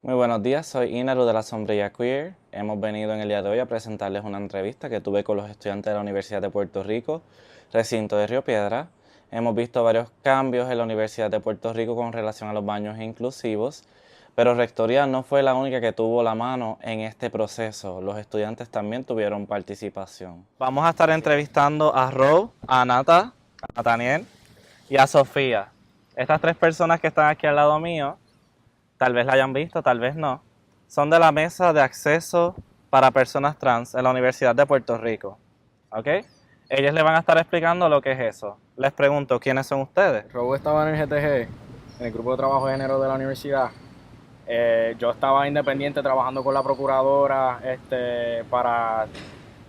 Muy buenos días, soy Inaru de la Sombrilla Queer. Hemos venido en el día de hoy a presentarles una entrevista que tuve con los estudiantes de la Universidad de Puerto Rico, recinto de Río Piedra. Hemos visto varios cambios en la Universidad de Puerto Rico con relación a los baños inclusivos, pero Rectoría no fue la única que tuvo la mano en este proceso. Los estudiantes también tuvieron participación. Vamos a estar entrevistando a Ro, a Nata, a Nathaniel y a Sofía. Estas tres personas que están aquí al lado mío, tal vez la hayan visto, tal vez no, son de la mesa de acceso para personas trans en la Universidad de Puerto Rico. ¿Ok? Ellos le van a estar explicando lo que es eso. Les pregunto, ¿quiénes son ustedes? Robo estaba en el GTG, en el grupo de trabajo de género de la universidad. Yo estaba independiente trabajando con la procuradora para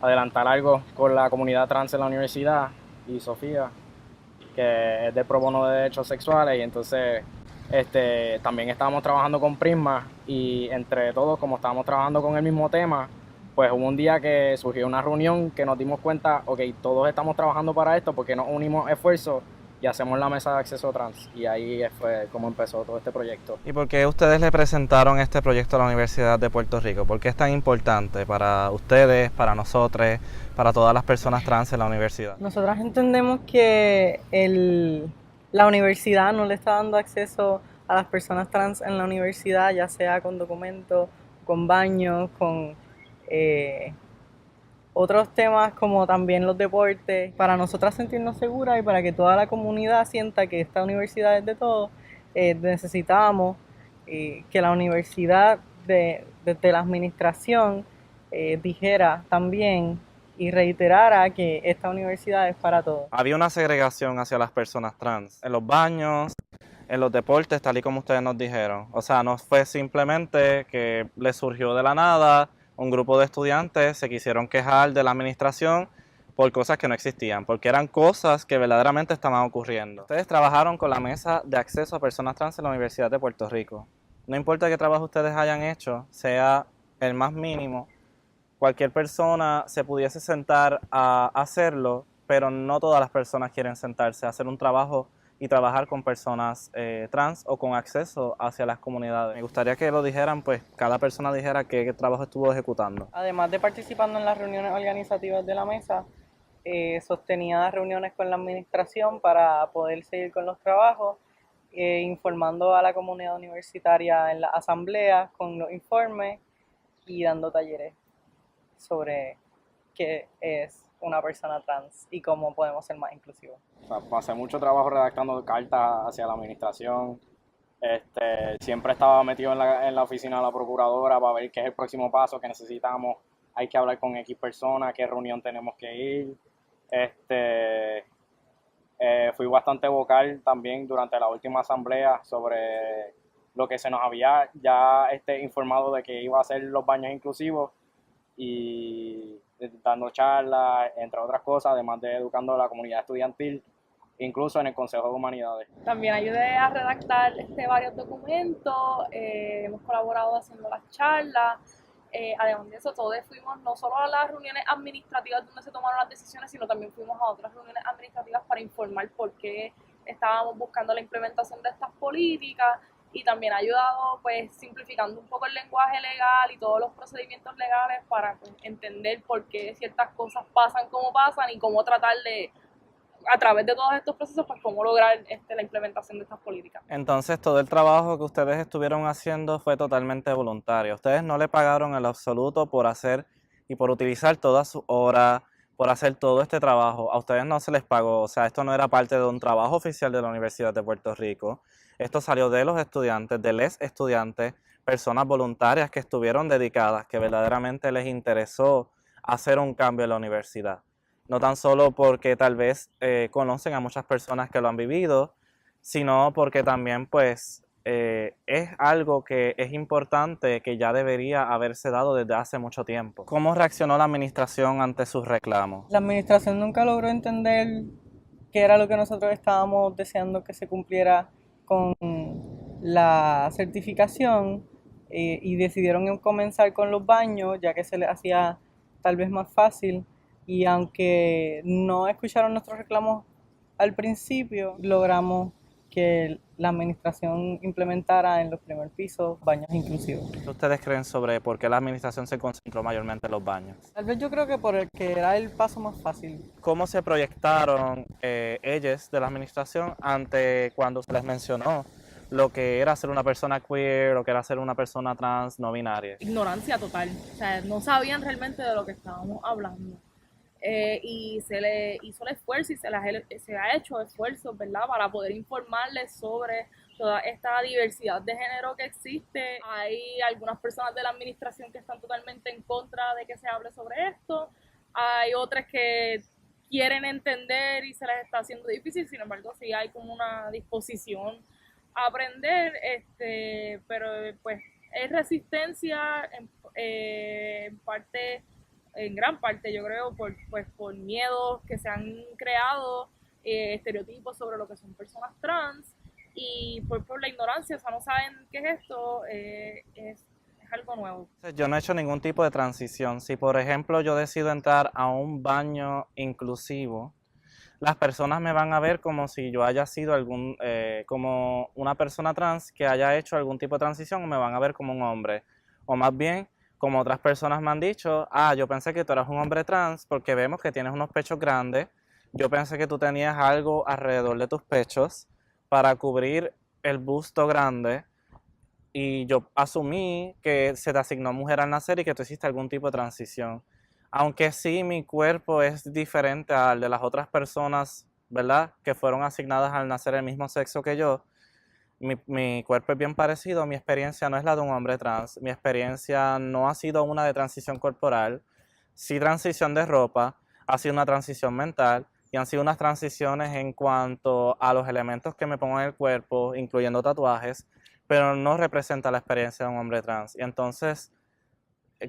adelantar algo con la comunidad trans en la universidad, y Sofía, que es de pro bono de derechos sexuales, y entonces también estábamos trabajando con Prisma, y entre todos, como estábamos trabajando con el mismo tema, pues hubo un día que surgió una reunión que nos dimos cuenta, ok, todos estamos trabajando para esto, porque nos unimos esfuerzos y hacemos la mesa de acceso trans, y ahí fue como empezó todo este proyecto. ¿Y por qué ustedes le presentaron este proyecto a la Universidad de Puerto Rico? ¿Por qué es tan importante para ustedes, para nosotros, para todas las personas trans en la universidad? Nosotras entendemos que la universidad no le está dando acceso a las personas trans en la universidad, ya sea con documentos, con baños, con eh, otros temas como también los deportes. Para nosotras sentirnos seguras y para que toda la comunidad sienta que esta universidad es de todos, necesitamos que la universidad desde la administración dijera también y reiterara que esta universidad es para todos. Había una segregación hacia las personas trans en los baños, en los deportes, tal y como ustedes nos dijeron. O sea, no fue simplemente que les surgió de la nada, un grupo de estudiantes se quisieron quejar de la administración por cosas que no existían, porque eran cosas que verdaderamente estaban ocurriendo. Ustedes trabajaron con la mesa de acceso a personas trans en la Universidad de Puerto Rico. No importa qué trabajo ustedes hayan hecho, sea el más mínimo, cualquier persona se pudiese sentar a hacerlo, pero no todas las personas quieren sentarse a hacer un trabajo y trabajar con personas trans o con acceso hacia las comunidades. Me gustaría que lo dijeran, pues cada persona dijera qué trabajo estuvo ejecutando. Además de participando en las reuniones organizativas de la mesa, sostenía reuniones con la administración para poder seguir con los trabajos, informando a la comunidad universitaria en la asamblea con los informes y dando talleres sobre qué es una persona trans y cómo podemos ser más inclusivos. O sea, pasé mucho trabajo redactando cartas hacia la administración. Siempre estaba metido en la oficina de la procuradora para ver qué es el próximo paso que necesitamos. Hay que hablar con X personas, qué reunión tenemos que ir. Fui bastante vocal también durante la última asamblea sobre lo que se nos había ya informado de que iba a ser los baños inclusivos, y dando charlas, entre otras cosas, además de educando a la comunidad estudiantil, incluso en el Consejo de Humanidades. También ayudé a redactar varios documentos, hemos colaborado haciendo las charlas. Además de eso, todos fuimos no solo a las reuniones administrativas donde se tomaron las decisiones, sino también fuimos a otras reuniones administrativas para informar por qué estábamos buscando la implementación de estas políticas, y también ha ayudado pues simplificando un poco el lenguaje legal y todos los procedimientos legales para pues, entender por qué ciertas cosas pasan como pasan y cómo tratar de, a través de todos estos procesos, pues cómo lograr la implementación de estas políticas. Entonces todo el trabajo que ustedes estuvieron haciendo fue totalmente voluntario. Ustedes no le pagaron en lo absoluto por hacer y por utilizar todas sus horas, por hacer todo este trabajo. A ustedes no se les pagó, o sea, esto no era parte de un trabajo oficial de la Universidad de Puerto Rico. Esto salió de los estudiantes, de les estudiantes, personas voluntarias que estuvieron dedicadas, que verdaderamente les interesó hacer un cambio en la universidad. No tan solo porque tal vez conocen a muchas personas que lo han vivido, sino porque también pues es algo que es importante, que ya debería haberse dado desde hace mucho tiempo. ¿Cómo reaccionó la administración ante sus reclamos? La administración nunca logró entender qué era lo que nosotros estábamos deseando que se cumpliera con la certificación, y decidieron comenzar con los baños, ya que se les hacía tal vez más fácil, y aunque no escucharon nuestros reclamos al principio, logramos que la administración implementara en los primeros pisos baños inclusivos. ¿Qué ustedes creen sobre por qué la administración se concentró mayormente en los baños? Tal vez yo creo que por el que era el paso más fácil. ¿Cómo se proyectaron ellos de la administración ante cuando se les mencionó lo que era ser una persona queer, lo que era ser una persona trans no binaria? Ignorancia total, o sea, no sabían realmente de lo que estábamos hablando. Y se le hizo el esfuerzo y se ha hecho esfuerzos, ¿verdad?, para poder informarles sobre toda esta diversidad de género que existe. Hay algunas personas de la administración que están totalmente en contra de que se hable sobre esto. Hay otras que quieren entender y se les está haciendo difícil, sin embargo, sí hay como una disposición a aprender, pero pues es resistencia en parte, en gran parte, yo creo, por miedos que se han creado, estereotipos sobre lo que son personas trans y por la ignorancia, o sea, no saben qué es esto, es algo nuevo. Yo no he hecho ningún tipo de transición. Si, por ejemplo, yo decido entrar a un baño inclusivo, las personas me van a ver como si yo haya sido como una persona trans que haya hecho algún tipo de transición, o me van a ver como un hombre. O más bien, como otras personas me han dicho, yo pensé que tú eras un hombre trans porque vemos que tienes unos pechos grandes. Yo pensé que tú tenías algo alrededor de tus pechos para cubrir el busto grande. Y yo asumí que se te asignó mujer al nacer y que tú hiciste algún tipo de transición. Aunque sí, mi cuerpo es diferente al de las otras personas, ¿verdad?, que fueron asignadas al nacer el mismo sexo que yo. Mi cuerpo es bien parecido, mi experiencia no es la de un hombre trans, mi experiencia no ha sido una de transición corporal, sí transición de ropa, ha sido una transición mental y han sido unas transiciones en cuanto a los elementos que me pongo en el cuerpo, incluyendo tatuajes, pero no representa la experiencia de un hombre trans. Y entonces,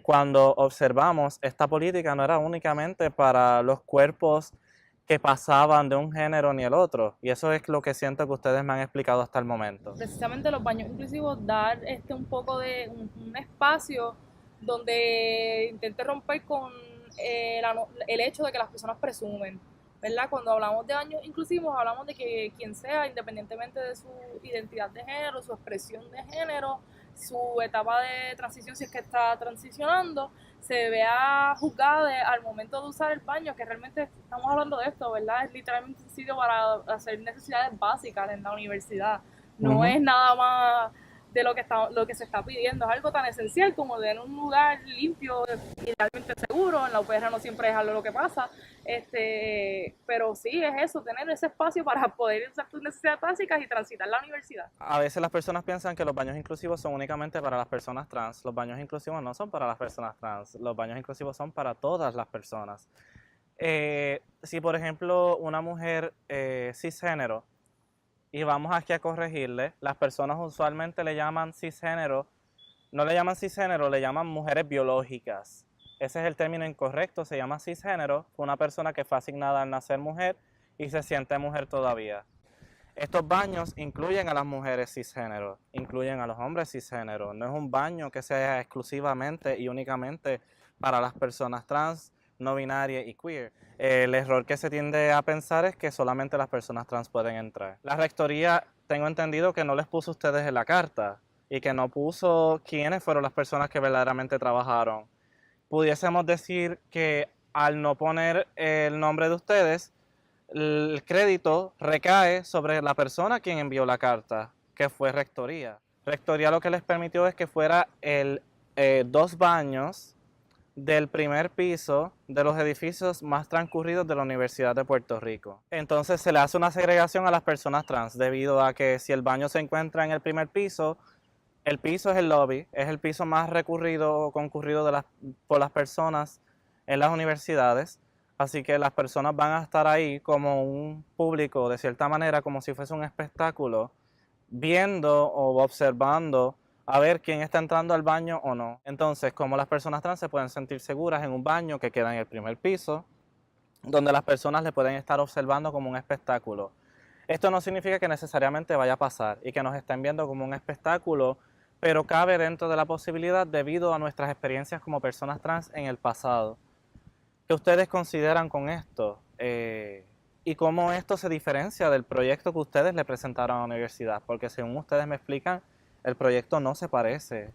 cuando observamos, esta política no era únicamente para los cuerpos que pasaban de un género ni el otro, y eso es lo que siento que ustedes me han explicado hasta el momento. Precisamente los baños inclusivos, dar un poco de un espacio donde intente romper con el hecho de que las personas presumen, ¿verdad? Cuando hablamos de baños inclusivos, hablamos de que quien sea, independientemente de su identidad de género, su expresión de género, su etapa de transición, si es que está transicionando, se vea juzgada al momento de usar el baño, que realmente estamos hablando de esto, ¿verdad? Es literalmente un sitio para hacer necesidades básicas en la universidad. No es nada más de lo que se está pidiendo, es algo tan esencial como tener un lugar limpio, idealmente seguro. En la UPR no siempre es algo lo que pasa, pero sí es eso, tener ese espacio para poder usar tus necesidades básicas y transitar la universidad. A veces las personas piensan que los baños inclusivos son únicamente para las personas trans. Los baños inclusivos no son para las personas trans, los baños inclusivos son para todas las personas. Si por ejemplo una mujer cisgénero, y vamos aquí a corregirle, las personas usualmente le llaman cisgénero, no le llaman cisgénero, le llaman mujeres biológicas. Ese es el término incorrecto, se llama cisgénero, una persona que fue asignada al nacer mujer y se siente mujer todavía. Estos baños incluyen a las mujeres cisgénero, incluyen a los hombres cisgénero. No es un baño que sea exclusivamente y únicamente para las personas trans, no binarias y queer. El error que se tiende a pensar es que solamente las personas trans pueden entrar. La rectoría, tengo entendido que no les puso ustedes en la carta y que no puso quiénes fueron las personas que verdaderamente trabajaron. Pudiésemos decir que al no poner el nombre de ustedes, el crédito recae sobre la persona quien envió la carta, que fue rectoría. Rectoría lo que les permitió es que fuera 2 baños del primer piso de los edificios más transcurridos de la Universidad de Puerto Rico. Entonces se le hace una segregación a las personas trans debido a que si el baño se encuentra en el primer piso, el piso es el lobby, es el piso más recurrido o concurrido por las personas en las universidades. Así que las personas van a estar ahí como un público, de cierta manera, como si fuese un espectáculo, viendo o observando a ver quién está entrando al baño o no. Entonces, como las personas trans se pueden sentir seguras en un baño que queda en el primer piso, donde las personas le pueden estar observando como un espectáculo. Esto no significa que necesariamente vaya a pasar y que nos estén viendo como un espectáculo, pero cabe dentro de la posibilidad debido a nuestras experiencias como personas trans en el pasado. ¿Qué ustedes consideran con esto? y cómo esto se diferencia del proyecto que ustedes le presentaron a la universidad, porque según ustedes me explican, el proyecto no se parece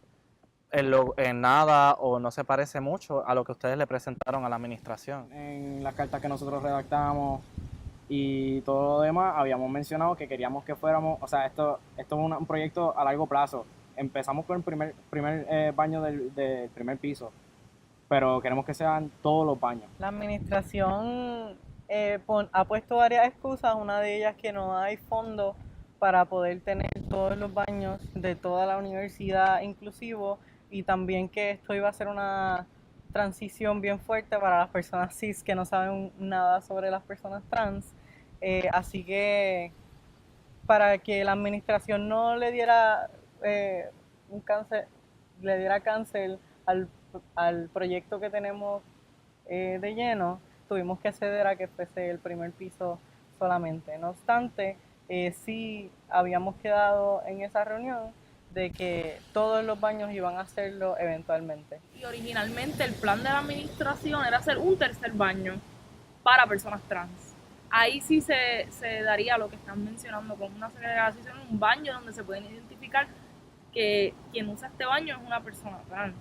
en nada o no se parece mucho a lo que ustedes le presentaron a la administración. En las cartas que nosotros redactamos y todo lo demás, habíamos mencionado que queríamos que fuéramos, o sea, esto es un proyecto a largo plazo. Empezamos con el primer baño del primer piso, pero queremos que sean todos los baños. La administración ha puesto varias excusas, una de ellas que no hay fondos para poder tener todos los baños de toda la universidad inclusivo, y también que esto iba a ser una transición bien fuerte para las personas cis que no saben nada sobre las personas trans. Así que para que la administración no le diera cáncer al proyecto que tenemos de lleno, tuvimos que ceder a que fuese el primer piso solamente. No obstante, sí habíamos quedado en esa reunión de que todos los baños iban a hacerlo eventualmente. Y originalmente el plan de la administración era hacer un tercer baño para personas trans. Ahí sí se daría lo que están mencionando, con una segregación, un baño donde se pueden identificar que quien usa este baño es una persona trans.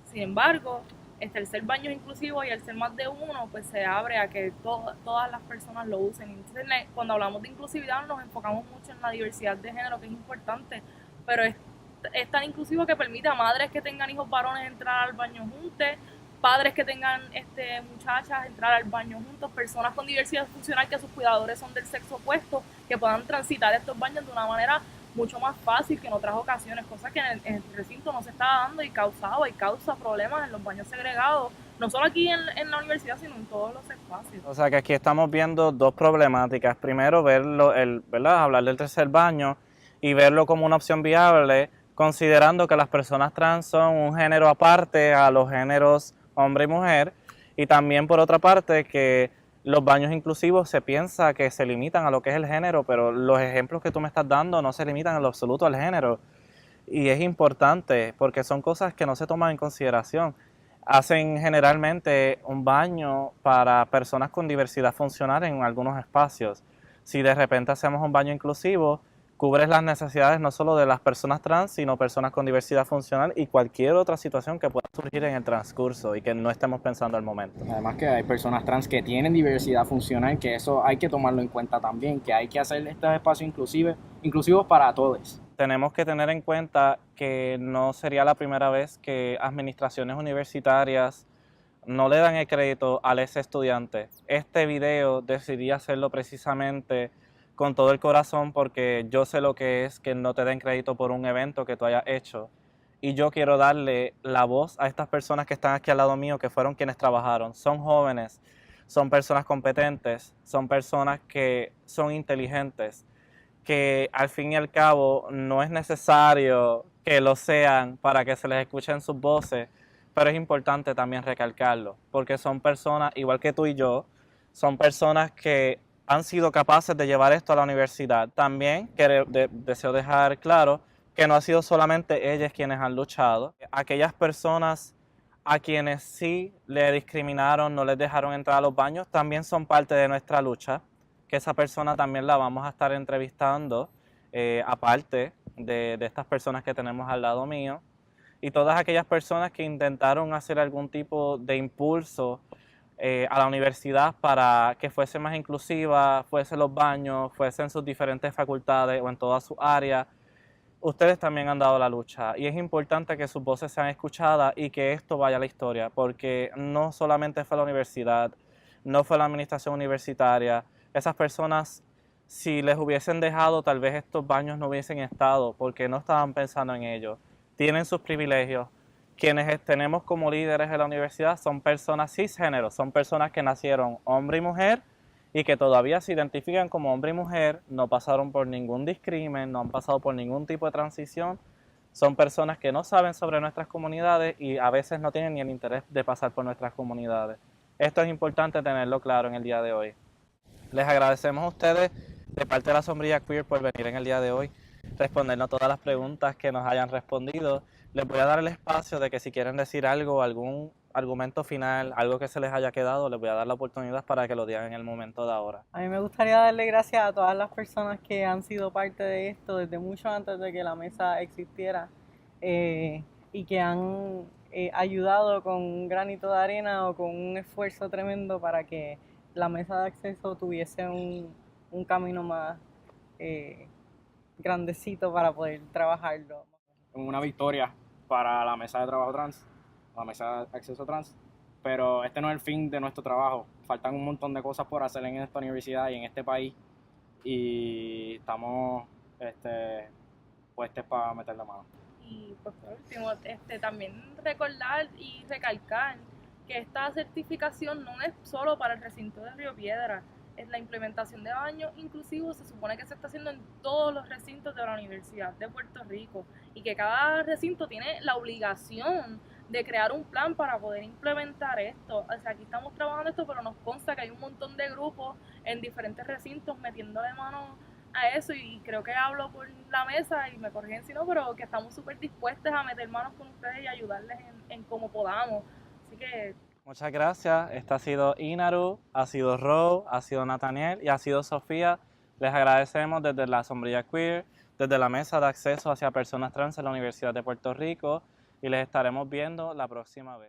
Sin embargo, el tercer baño es inclusivo y al ser más de uno, pues se abre a que todas las personas lo usen. Entonces, cuando hablamos de inclusividad nos enfocamos mucho en la diversidad de género, que es importante, pero es tan inclusivo que permite a madres que tengan hijos varones entrar al baño juntos, padres que tengan muchachas entrar al baño juntos, personas con diversidad funcional que sus cuidadores son del sexo opuesto, que puedan transitar estos baños de una manera mucho más fácil que en otras ocasiones, cosa que en el recinto no se estaba dando y causa problemas en los baños segregados, no solo aquí en la universidad, sino en todos los espacios. O sea que aquí estamos viendo dos problemáticas. Primero, ¿verdad? Hablar del tercer baño y verlo como una opción viable, considerando que las personas trans son un género aparte a los géneros hombre y mujer, y también por otra parte que los baños inclusivos se piensa que se limitan a lo que es el género, pero los ejemplos que tú me estás dando no se limitan en lo absoluto al género, y es importante porque son cosas que no se toman en consideración. Hacen generalmente un baño para personas con diversidad funcional en algunos espacios. Si de repente hacemos un baño inclusivo, cubres las necesidades no solo de las personas trans, sino personas con diversidad funcional y cualquier otra situación que pueda surgir en el transcurso y que no estemos pensando al momento. Además que hay personas trans que tienen diversidad funcional, que eso hay que tomarlo en cuenta también, que hay que hacer estos espacios inclusivos para todos. Tenemos que tener en cuenta que no sería la primera vez que administraciones universitarias no le dan el crédito a ese estudiante. Este video decidí hacerlo precisamente con todo el corazón porque yo sé lo que es que no te den crédito por un evento que tú hayas hecho. Y yo quiero darle la voz a estas personas que están aquí al lado mío, que fueron quienes trabajaron. Son jóvenes, son personas competentes, son personas que son inteligentes, que al fin y al cabo no es necesario que lo sean para que se les escuchen sus voces, pero es importante también recalcarlo, porque son personas, igual que tú y yo, son personas que han sido capaces de llevar esto a la universidad. También deseo dejar claro que no ha sido solamente ellas quienes han luchado. Aquellas personas a quienes sí le discriminaron, no les dejaron entrar a los baños, también son parte de nuestra lucha, que esa persona también la vamos a estar entrevistando, aparte de estas personas que tenemos al lado mío, y todas aquellas personas que intentaron hacer algún tipo de impulso a la universidad para que fuese más inclusiva, fuesen los baños, fuesen sus diferentes facultades o en todas sus áreas. Ustedes también han dado la lucha y es importante que sus voces sean escuchadas y que esto vaya a la historia, porque no solamente fue la universidad, no fue la administración universitaria. Esas personas, si les hubiesen dejado, tal vez estos baños no hubiesen estado porque no estaban pensando en ello. Tienen sus privilegios. Quienes tenemos como líderes de la universidad son personas cisgénero, son personas que nacieron hombre y mujer y que todavía se identifican como hombre y mujer, no pasaron por ningún discrimen, no han pasado por ningún tipo de transición. Son personas que no saben sobre nuestras comunidades y a veces no tienen ni el interés de pasar por nuestras comunidades. Esto es importante tenerlo claro en el día de hoy. Les agradecemos a ustedes de parte de la Sombrilla Queer por venir en el día de hoy, respondernos todas las preguntas que nos hayan respondido. Les voy a dar el espacio de que si quieren decir algo, algún argumento final, algo que se les haya quedado, les voy a dar la oportunidad para que lo digan en el momento de ahora. A mí me gustaría darle gracias a todas las personas que han sido parte de esto desde mucho antes de que la mesa existiera y que han ayudado con un granito de arena o con un esfuerzo tremendo para que la mesa de acceso tuviese un camino más grandecito para poder trabajarlo. Una victoria para la mesa de trabajo trans, la mesa de acceso trans, pero este no es el fin de nuestro trabajo. Faltan un montón de cosas por hacer en esta universidad y en este país y estamos puestos para meter la mano. Y pues por último, también recordar y recalcar que esta certificación no es solo para el recinto de Río Piedra, es la implementación de baños inclusivos, se supone que se está haciendo en todos los recintos de la Universidad de Puerto Rico y que cada recinto tiene la obligación de crear un plan para poder implementar esto. O sea, aquí estamos trabajando esto, pero nos consta que hay un montón de grupos en diferentes recintos metiéndole mano a eso y creo que hablo por la mesa y me corrigen si no, pero que estamos súper dispuestos a meter manos con ustedes y ayudarles en como podamos. Así que Muchas gracias. Esta ha sido Inaru, ha sido Ro, ha sido Nathaniel y ha sido Sofía. Les agradecemos desde la Sombrilla Queer, desde la Mesa de Acceso hacia Personas Trans en la Universidad de Puerto Rico y les estaremos viendo la próxima vez.